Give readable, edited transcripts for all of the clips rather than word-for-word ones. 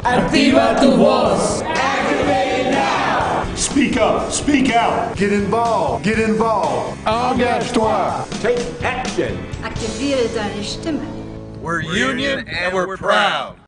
Activa tu voz. Activate it now. Speak up. Speak out. Get involved. Get involved. Engage-toi. Take action. Aktiviere deine Stimme. We're union and we're proud.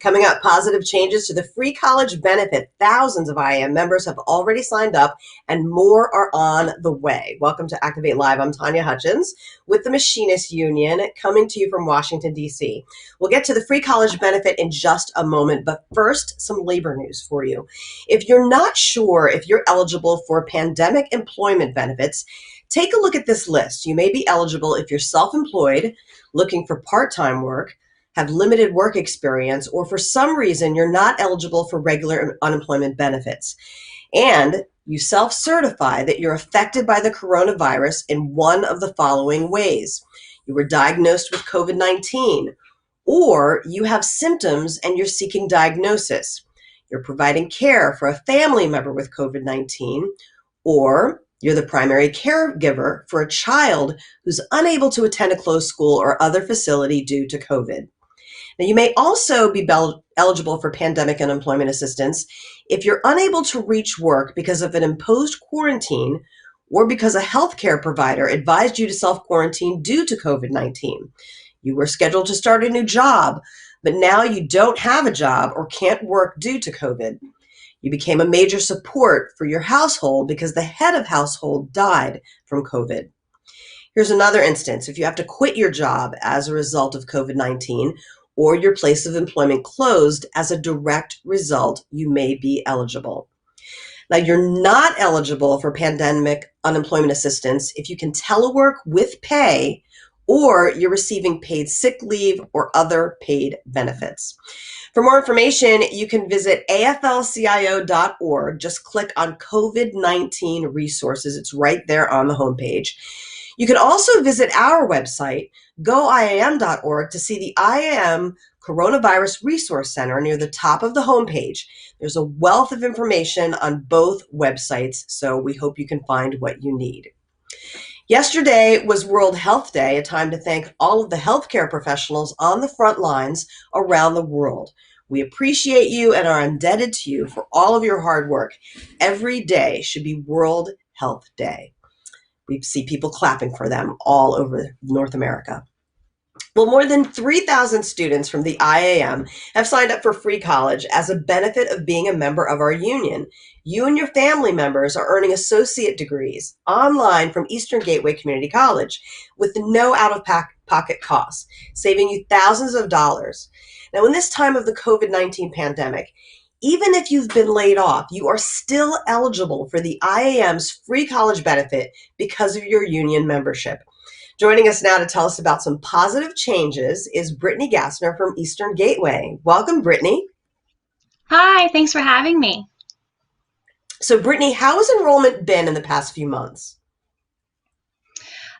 Coming up, positive changes to the free college benefit. Thousands of IAM members have already signed up and more are on the way. Welcome to Activate Live. I'm Tanya Hutchins with the Machinists Union coming to you from Washington, D.C. We'll get to the free college benefit in just a moment, but first, some labor news for you. If you're not sure if you're eligible for pandemic employment benefits, take a look at this list. You may be eligible if you're self-employed, looking for part-time work, have limited work experience, or for some reason you're not eligible for regular unemployment benefits. And you self-certify that you're affected by the coronavirus in one of the following ways. You were diagnosed with COVID-19, or you have symptoms and you're seeking diagnosis. You're providing care for a family member with COVID-19, or you're the primary caregiver for a child who's unable to attend a closed school or other facility due to COVID. Now, you may also be eligible for pandemic unemployment assistance if you're unable to reach work because of an imposed quarantine or because a healthcare provider advised you to self-quarantine due to COVID-19. You were scheduled to start a new job, but now you don't have a job or can't work due to COVID. You became a major support for your household because the head of household died from COVID. Here's another instance. If you have to quit your job as a result of COVID-19, or your place of employment closed as a direct result, you may be eligible. Now, you're not eligible for pandemic unemployment assistance if you can telework with pay or you're receiving paid sick leave or other paid benefits. For more information, you can visit aflcio.org. Just click on COVID-19 resources. It's right there on the homepage. You can also visit our website, goiam.org, to see the IAM Coronavirus Resource Center near the top of the homepage. There's a wealth of information on both websites, so we hope you can find what you need. Yesterday was World Health Day, a time to thank all of the healthcare professionals on the front lines around the world. We appreciate you and are indebted to you for all of your hard work. Every day should be World Health Day. We see people clapping for them all over North America. Well, more than 3,000 students from the IAM have signed up for free college as a benefit of being a member of our union. You and your family members are earning associate degrees online from Eastern Gateway Community College with no out-of-pocket costs, saving you thousands of dollars. Now, in this time of the COVID-19 pandemic, even if you've been laid off, you are still eligible for the IAM's free college benefit because of your union membership. Joining us now to tell us about some positive changes is Brittany Gastner from Eastern Gateway. Welcome, Brittany. Hi, thanks for having me. So, Brittany, how has enrollment been in the past few months?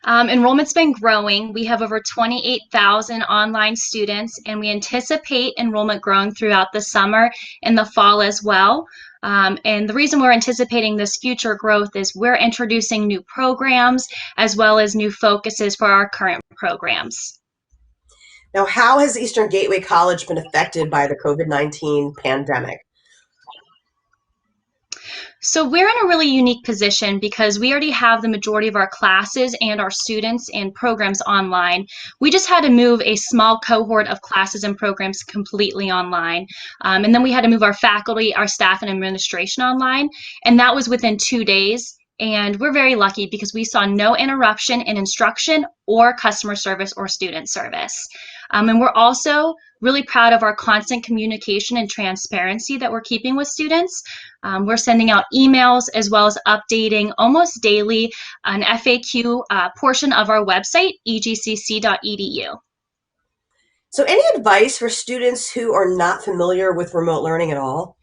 Enrollment's been growing. We have over 28,000 online students, and we anticipate enrollment growing throughout the summer and the fall as well. And the reason we're anticipating this future growth is we're introducing new programs as well as new focuses for our current programs. Now, how has Eastern Gateway College been affected by the COVID-19 pandemic? So we're in a really unique position because we already have the majority of our classes and our students and programs online. We just had to move a small cohort of classes and programs completely online. And then we had to move our faculty, our staff, and administration online. And that was within 2 days. And we're very lucky because we saw no interruption in instruction or customer service or student service. And we're also really proud of our constant communication and transparency that we're keeping with students. We're sending out emails as well as updating almost daily an FAQ portion of our website, egcc.edu. So any advice for students who are not familiar with remote learning at all?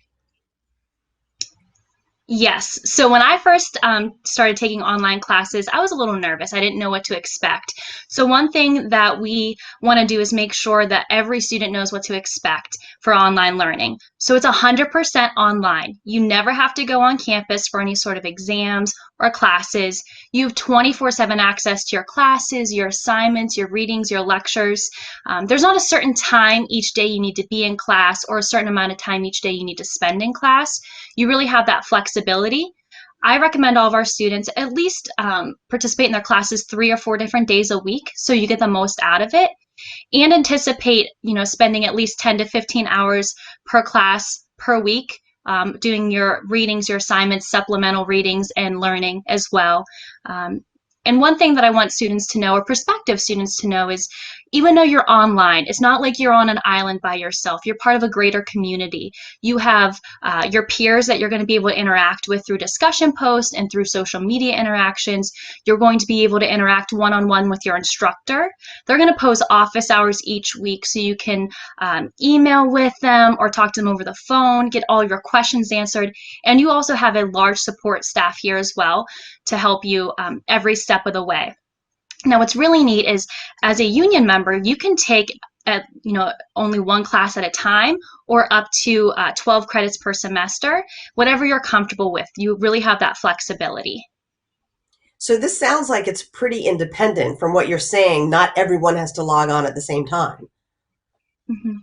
Yes. So when I first started taking online classes, I was a little nervous. I didn't know what to expect. So one thing that we want to do is make sure that every student knows what to expect for online learning. So it's 100% online. You never have to go on campus for any sort of exams or classes. You have 24/7 access to your classes, your assignments, your readings, your lectures. There's not a certain time each day you need to be in class or a certain amount of time each day you need to spend in class. You really have that flexibility. I recommend all of our students at least participate in their classes 3 or 4 different days a week so you get the most out of it, and anticipate, spending at least 10 to 15 hours per class per week, doing your readings, your assignments, supplemental readings, and learning as well. And one thing that I want students to know, or prospective students to know, is even though you're online, it's not like you're on an island by yourself. You're part of a greater community. You have your peers that you're going to be able to interact with through discussion posts and through social media interactions. You're going to be able to interact one-on-one with your instructor. They're going to post office hours each week so you can email with them or talk to them over the phone, get all your questions answered. And you also have a large support staff here as well to help you every step of the way. Now, what's really neat is, as a union member, you can take only one class at a time, or up to 12 credits per semester, whatever you're comfortable with. You really have that flexibility. So this sounds like it's pretty independent from what you're saying. Not everyone has to log on at the same time. Mm-hmm.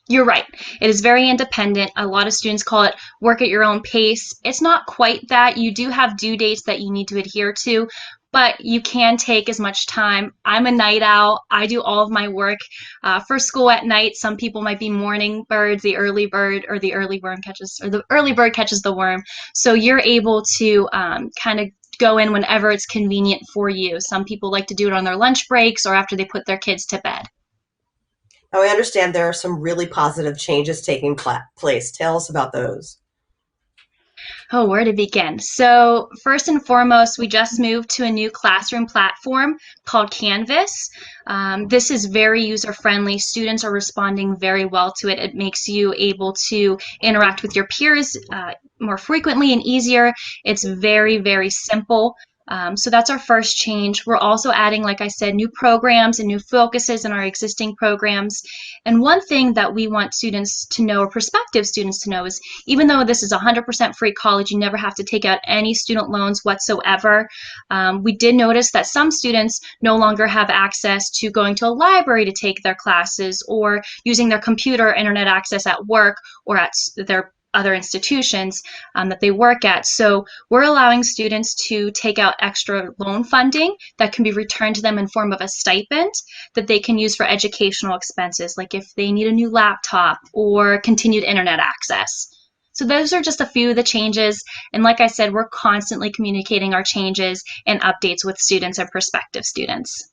You're right. It is very independent. A lot of students call it work at your own pace. It's not quite that. You do have due dates that you need to adhere to, but you can take as much time. I'm a night owl. I do all of my work for school at night. Some people might be morning birds, the early bird, or the early bird catches the worm. So you're able to kind of go in whenever it's convenient for you. Some people like to do it on their lunch breaks or after they put their kids to bed. Now, I understand there are some really positive changes taking place. Tell us about those. Oh, where to begin? So first and foremost, we just moved to a new classroom platform called Canvas. This is very user-friendly. Students are responding very well to it. It makes you able to interact with your peers more frequently and easier. It's very, very simple. So that's our first change. We're also adding, like I said, new programs and new focuses in our existing programs. And one thing that we want students to know, or prospective students to know, is even though this is 100% free college, you never have to take out any student loans whatsoever. We did notice that some students no longer have access to going to a library to take their classes, or using their computer or internet access at work or at their other institutions that they work at. So we're allowing students to take out extra loan funding that can be returned to them in form of a stipend that they can use for educational expenses, like if they need a new laptop or continued internet access. So those are just a few of the changes. And like I said, we're constantly communicating our changes and updates with students or prospective students.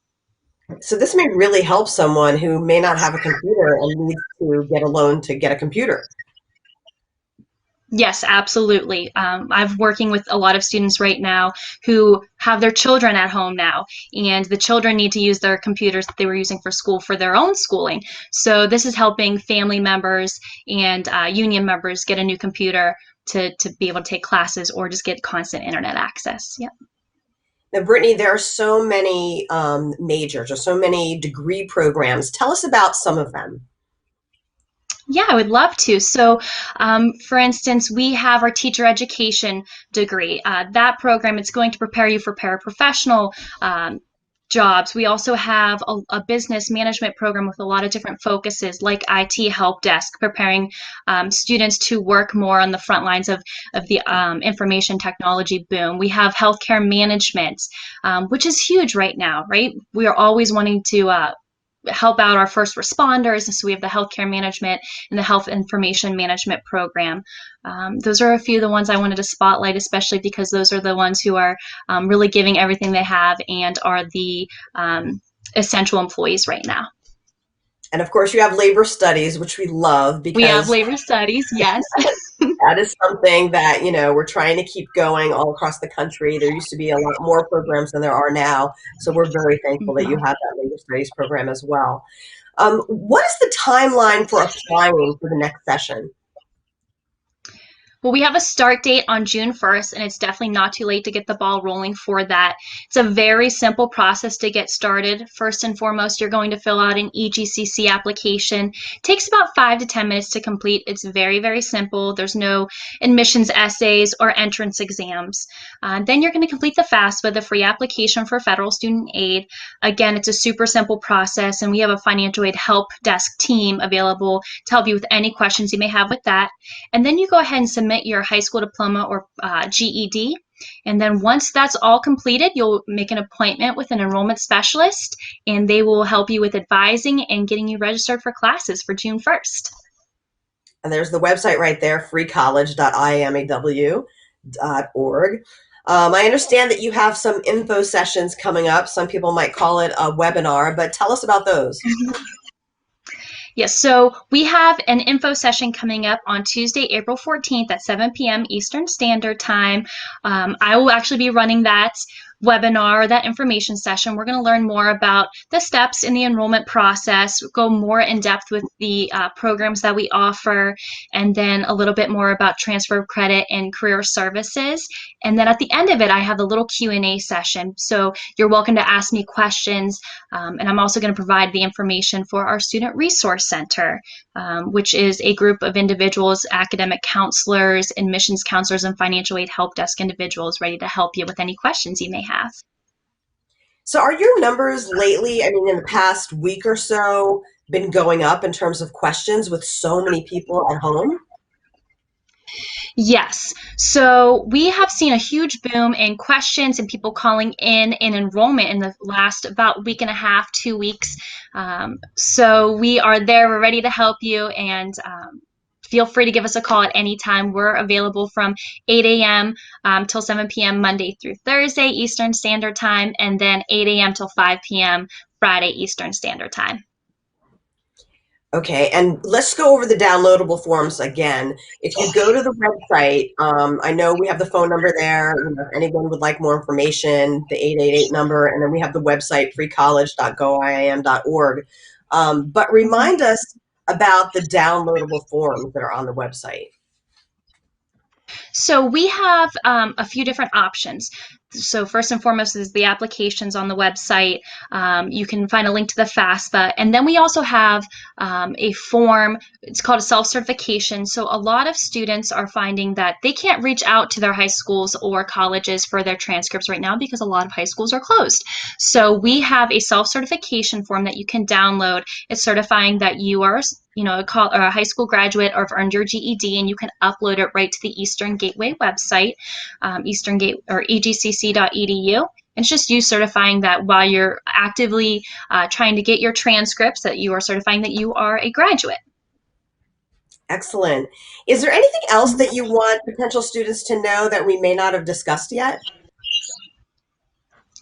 So this may really help someone who may not have a computer and needs to get a loan to get a computer. Yes, absolutely. I'm working with a lot of students right now who have their children at home now, and the children need to use their computers that they were using for school for their own schooling. So this is helping family members and union members get a new computer to be able to take classes or just get constant internet access. Yep. Now, Brittany, there are so many majors or so many degree programs. Tell us about some of them. Yeah, I would love to. So, for instance, we have our teacher education degree. That program, it's going to prepare you for paraprofessional jobs. We also have a business management program with a lot of different focuses, like IT help desk, preparing students to work more on the front lines of the information technology boom. We have healthcare management, which is huge right now, right? We are always wanting to help out our first responders. And so we have the healthcare management and the health information management program. Those are a few of the ones I wanted to spotlight, especially because those are the ones who are really giving everything they have and are the essential employees right now. And of course, you have labor studies, which we love because we have labor studies, yes. That is something that, we're trying to keep going all across the country. There used to be a lot more programs than there are now. So we're very thankful that you have that labor studies program as well. What is the timeline for applying for the next session? Well, we have a start date on June 1st, and it's definitely not too late to get the ball rolling for that. It's a very simple process to get started. First and foremost, you're going to fill out an EGCC application. It takes about 5 to 10 minutes to complete. It's very, very simple. There's no admissions essays or entrance exams. Then you're going to complete the FAFSA, the free application for federal student aid. Again, it's a super simple process, and we have a financial aid help desk team available to help you with any questions you may have with that. And then you go ahead and submit your high school diploma or GED. And then once that's all completed, you'll make an appointment with an enrollment specialist, and they will help you with advising and getting you registered for classes for June 1st. And there's the website right there, freecollege.imaw.org. I understand that you have some info sessions coming up. Some people might call it a webinar, but tell us about those. Yes, so we have an info session coming up on Tuesday, April 14th at 7 p.m. Eastern Standard Time. I will actually be running that webinar, that information session. We're going to learn more about the steps in the enrollment process, go more in depth with the programs that we offer, and then a little bit more about transfer of credit and career services. And then at the end of it, I have a little Q&A session. So you're welcome to ask me questions. And I'm also going to provide the information for our Student Resource Center, which is a group of individuals, academic counselors, admissions counselors, and financial aid help desk individuals ready to help you with any questions you may have. So are your numbers lately, I mean, in the past week or so, been going up in terms of questions with so many people at home? Yes. So we have seen a huge boom in questions and people calling in enrollment in the last about week and a half, 2 weeks. So we are there. We're ready to help you, and feel free to give us a call at any time. We're available from 8 a.m. Till 7 p.m. Monday through Thursday Eastern Standard Time, and then 8 a.m. till 5 p.m. Friday Eastern Standard Time. Okay, and let's go over the downloadable forms again. If you go to the website, I know we have the phone number there. You know, if anyone would like more information, the 888 number, and then we have the website, freecollege.goiam.org. But remind us about the downloadable forms that are on the website. So we have a few different options. So first and foremost is the applications on the website. You can find a link to the FAFSA. And then we also have a form. It's called a self-certification. So a lot of students are finding that they can't reach out to their high schools or colleges for their transcripts right now because a lot of high schools are closed. So we have a self-certification form that you can download. It's certifying that you are a high school graduate or have earned your GED, and you can upload it right to the Eastern Gateway website, egcc.edu. And it's just you certifying that while you're actively trying to get your transcripts, that you are certifying that you are a graduate. Excellent. Is there anything else that you want potential students to know that we may not have discussed yet?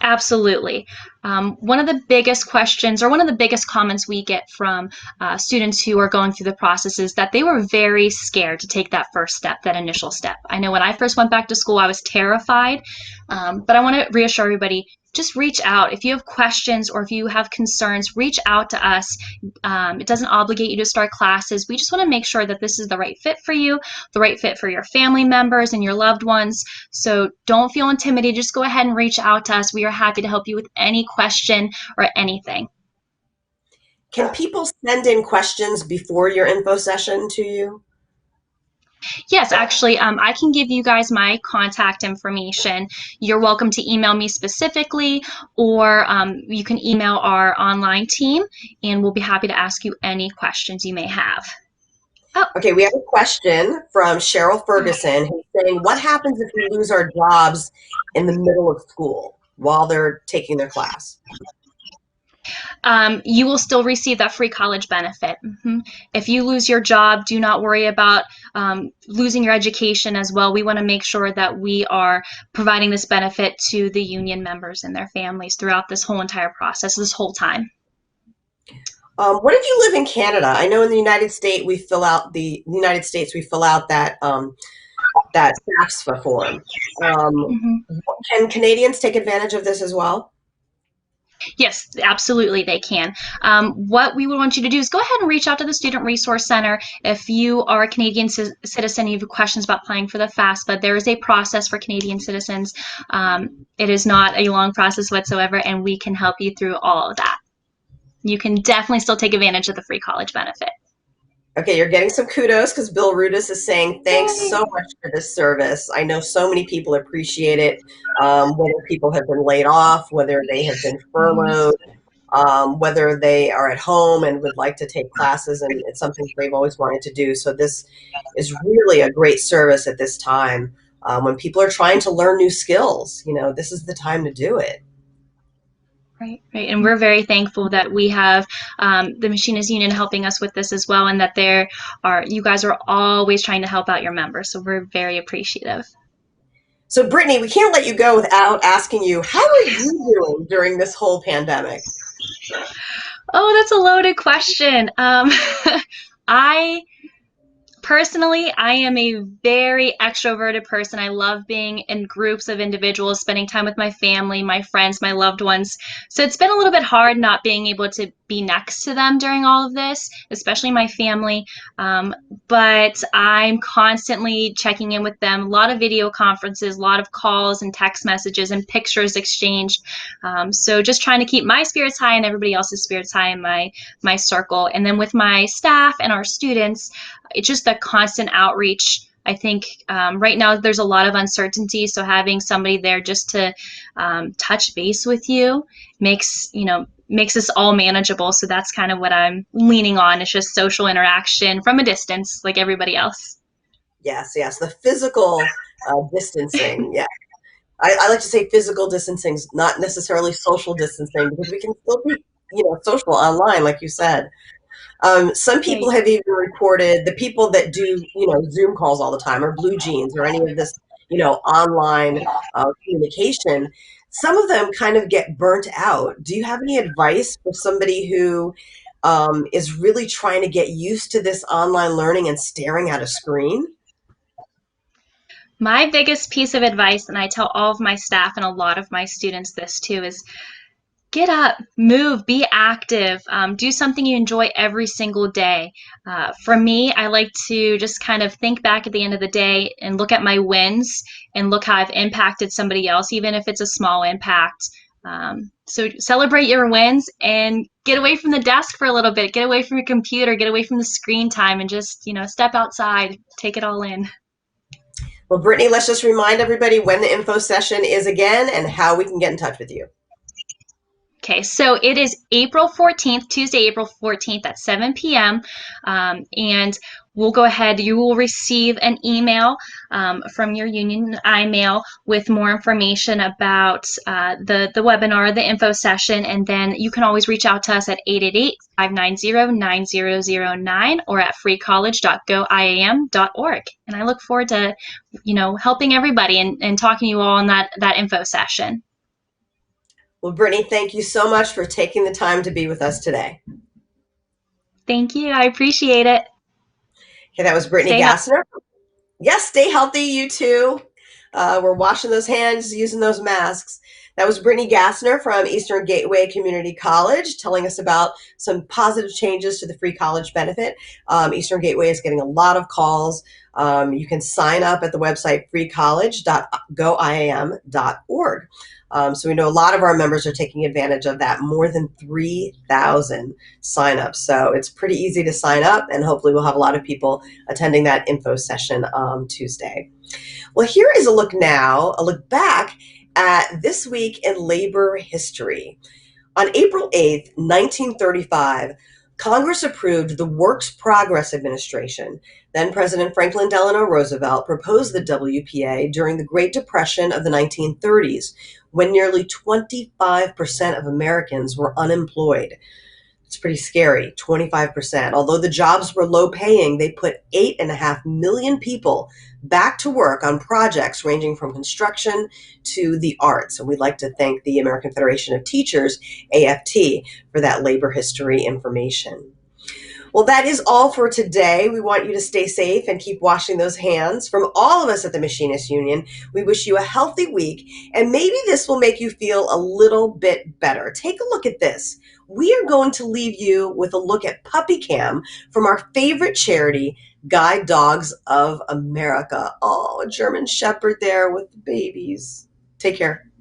Absolutely. One of the biggest questions, or one of the biggest comments we get from students who are going through the process is that they were very scared to take that first step, that initial step. I know when I first went back to school, I was terrified, but I want to reassure everybody, just reach out. If you have questions or if you have concerns, reach out to us. It doesn't obligate you to start classes. We just want to make sure that this is the right fit for you, the right fit for your family members and your loved ones. So don't feel intimidated. Just go ahead and reach out to us. We are happy to help you with any question or anything. Can people send in questions before your info session to you? Yes, actually, I can give you guys my contact information. You're welcome to email me specifically, or you can email our online team, and we'll be happy to ask you any questions you may have. Oh. Okay, we have a question from Cheryl Ferguson who's saying, what happens if we lose our jobs in the middle of school while they're taking their class? You will still receive that free college benefit. If you lose your job, do not worry about losing your education as well. We want to make sure that we are providing this benefit to the union members and their families throughout this whole entire process, this whole time. What if you live in Canada? I know in the United States we fill out that that FAFSA form. Can Canadians take advantage of this as well? Yes, absolutely, they can. What we would want you to do is go ahead and reach out to the Student Resource Center. If you are a Canadian citizen, you have questions about applying for the FAFSA, there is a process for Canadian citizens. It is not a long process whatsoever, and we can help you through all of that. You can definitely still take advantage of the free college benefit. Okay, you're getting some kudos because Bill Rudis is saying thanks Yay. so much for this service. I know so many people appreciate it, whether people have been laid off, whether they have been furloughed, whether they are at home and would like to take classes, and it's something they've always wanted to do. So this is really a great service at this time. When people are trying to learn new skills, this is the time to do it. Right. And we're very thankful that we have the Machinists Union helping us with this as well, and that you guys are always trying to help out your members. So we're very appreciative. So Brittany, we can't let you go without asking you, how are you doing during this whole pandemic? Oh, that's a loaded question. Personally, I am a very extroverted person. I love being in groups of individuals, spending time with my family, my friends, my loved ones. So it's been a little bit hard not being able to be next to them during all of this, especially my family. But I'm constantly checking in with them. A lot of video conferences, a lot of calls and text messages and pictures exchanged. So just trying to keep my spirits high and everybody else's spirits high in my circle. And then with my staff and our students, it's just the constant outreach. I think right now there's a lot of uncertainty, so having somebody there just to touch base with you makes us all manageable. So that's kind of what I'm leaning on. It's just social interaction from a distance, like everybody else. Yes, the physical distancing. Yeah, I like to say physical distancing is not necessarily social distancing, because we can still be social online, like you said. Some people have even reported, the people that do, Zoom calls all the time, or Blue Jeans, or any of this, online communication, some of them kind of get burnt out. Do you have any advice for somebody who is really trying to get used to this online learning and staring at a screen? My biggest piece of advice, and I tell all of my staff and a lot of my students this too, is get up, move, be active, do something you enjoy every single day. For me, I like to just kind of think back at the end of the day and look at my wins and look how I've impacted somebody else, even if it's a small impact. So celebrate your wins and get away from the desk for a little bit, get away from your computer, get away from the screen time, and just, step outside, take it all in. Well, Brittany, let's just remind everybody when the info session is again and how we can get in touch with you. Okay, so it is April 14th, Tuesday, April 14th at 7 p.m. And we'll go ahead. You will receive an email from your union iMail with more information about the webinar, the info session, and then you can always reach out to us at 888-590-9009 or at freecollege.goiam.org. And I look forward to, helping everybody and talking to you all on that info session. Well, Brittany, thank you so much for taking the time to be with us today. Thank you. I appreciate it. Okay, that was Brittany Gastner. Yes, stay healthy, you too. We're washing those hands, using those masks. That was Brittany Gastner from Eastern Gateway Community College telling us about some positive changes to the free college benefit. Eastern Gateway is getting a lot of calls. You can sign up at the website freecollege.goiam.org. So we know a lot of our members are taking advantage of that, more than 3,000 signups. So it's pretty easy to sign up, and hopefully we'll have a lot of people attending that info session Tuesday. Well, here is a look back at this week in labor history. On April 8th, 1935, Congress approved the Works Progress Administration. Then President Franklin Delano Roosevelt proposed the WPA during the Great Depression of the 1930s, when nearly 25% of Americans were unemployed. It's pretty scary, 25%. Although the jobs were low paying, they put 8.5 million people back to work on projects ranging from construction to the arts. And we'd like to thank the American Federation of Teachers, AFT, for that labor history information. Well, that is all for today. We want you to stay safe and keep washing those hands. From all of us at the Machinists Union, we wish you a healthy week, and maybe this will make you feel a little bit better. Take a look at this. We are going to leave you with a look at Puppy Cam from our favorite charity, Guide Dogs of America. Oh, a German Shepherd there with the babies. Take care.